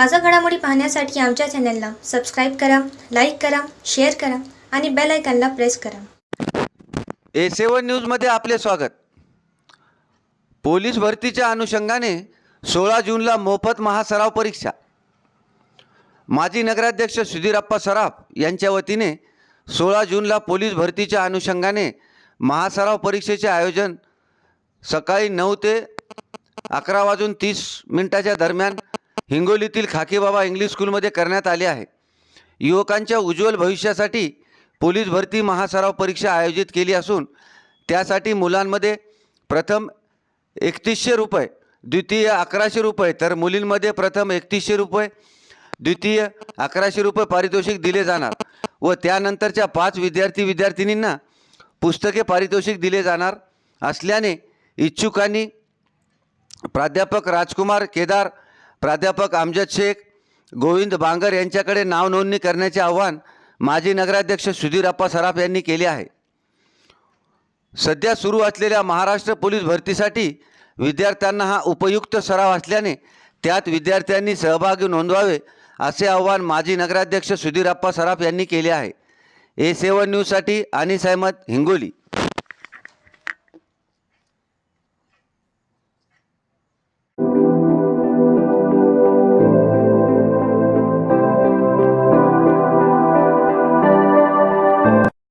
ताज़ा घडामोडी पाहण्यासाठी आमच्या चॅनलला सबस्क्राईब करा, लाईक करा, शेअर करा आणि बेल आयकॉनला प्रेस करा. A7 न्यूजमध्ये आपले स्वागत. पोलीस भरतीच्या अनुषंगाने 16 जूनला मोफत महासराव परीक्षा. माजी नगराध्यक्ष सुधीरप्पा सराफ यांच्या वतीने 16 जूनला पोलीस भरतीच्या अनुषंगाने महासराव परीक्षेचे आयोजन सकाळी 9 ते 11:30 दरम्यान हिंगोलीतील खाकीबाबा इंग्लिश स्कूलमध्ये करण्यात आले आहे. युवकांच्या उज्ज्वल भविष्यासाठी पोलीस भरती महासराव परीक्षा आयोजित केली असून त्यासाठी मुलांमध्ये प्रथम 3100 रुपये, द्वितीय 1100 रुपये तर मुलींमध्ये प्रथम 3100 रुपये, द्वितीय 1100 रुपये पारितोषिक दिले जाणार व त्यानंतरच्या 5 विद्यार्थिनींना पुस्तके पारितोषिक दिले जाणार असल्याने इच्छुकांनी प्राध्यापक राजकुमार केदार, प्राध्यापक अमजद शेख, गोविंद बांगर यांच्याकडे नाव नोंदणी करण्याचे आवाहन माजी नगराध्यक्ष सुधीरप्पा सराफ यांनी केले आहे. सध्या सुरू असलेल्या महाराष्ट्र पोलीस भरतीसाठी विद्यार्थ्यांना हा उपयुक्त सराव असल्याने त्यात विद्यार्थ्यांनी सहभागी नोंदवावे असे आवाहन माजी नगराध्यक्ष सुधीरप्पा सराफ यांनी केले आहे. A7 न्यूजसाठी अनिस अहमद, हिंगोली.